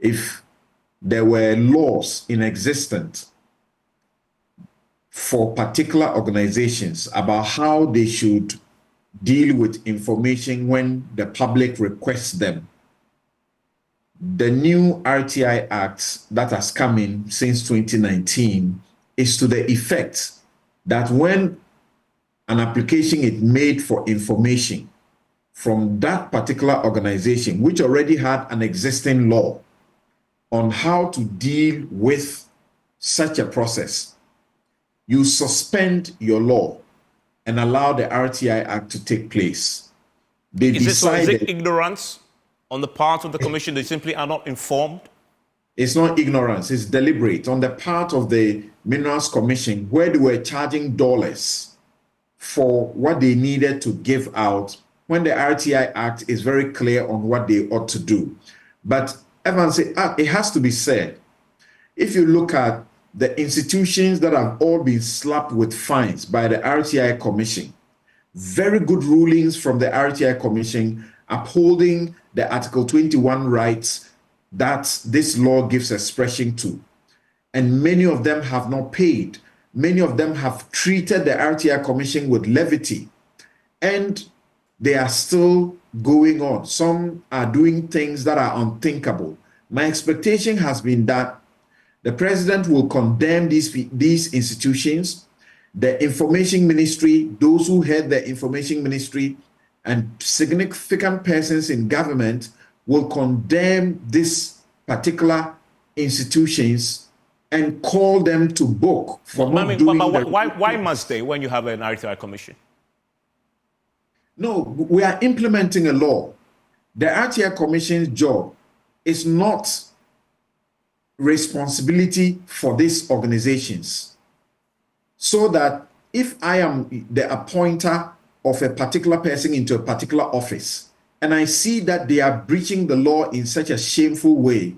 if there were laws in existence for particular organizations about how they should deal with information when the public requests them. The new RTI Act that has come in since 2019 is to the effect that when an application is made for information from that particular organization, which already had an existing law on how to deal with such a process, you suspend your law and allow the RTI Act to take place. Is it ignorance on the part of the commission? They simply are not informed? It's not ignorance, it's deliberate on the part of the Minerals Commission, where they were charging dollars for what they needed to give out when the RTI Act is very clear on what they ought to do. But Evans, it has to be said, if you look at the institutions that have all been slapped with fines by the RTI Commission, very good rulings from the RTI Commission upholding the Article 21 rights that this law gives expression to. And many of them have not paid. Many of them have treated the RTI Commission with levity. And they are still going on. Some are doing things that are unthinkable. My expectation has been that the president will condemn these institutions, the information ministry, those who head the information ministry, and significant persons in government will condemn these particular institutions and call them to book for not doing why must they when you have an RTI commission? No, we are implementing a law. The RTI Commission's job is not responsibility for these organizations. So that if I am the appointer of a particular person into a particular office, and I see that they are breaching the law in such a shameful way,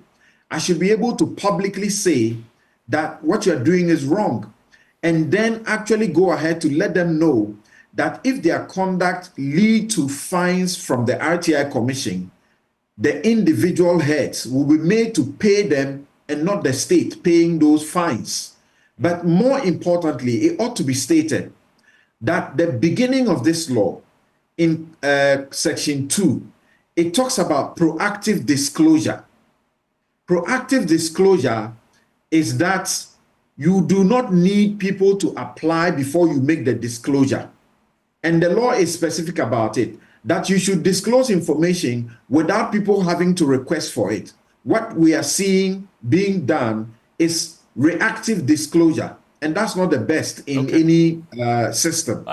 I should be able to publicly say that what you're doing is wrong, and then actually go ahead to let them know that if their conduct lead to fines from the RTI Commission, the individual heads will be made to pay them and not the state paying those fines. But more importantly, it ought to be stated that the beginning of this law in Section 2, it talks about proactive disclosure. Proactive disclosure is that you do not need people to apply before you make the disclosure. And the law is specific about it, that you should disclose information without people having to request for it. What we are seeing being done is reactive disclosure, and that's not the best in any system.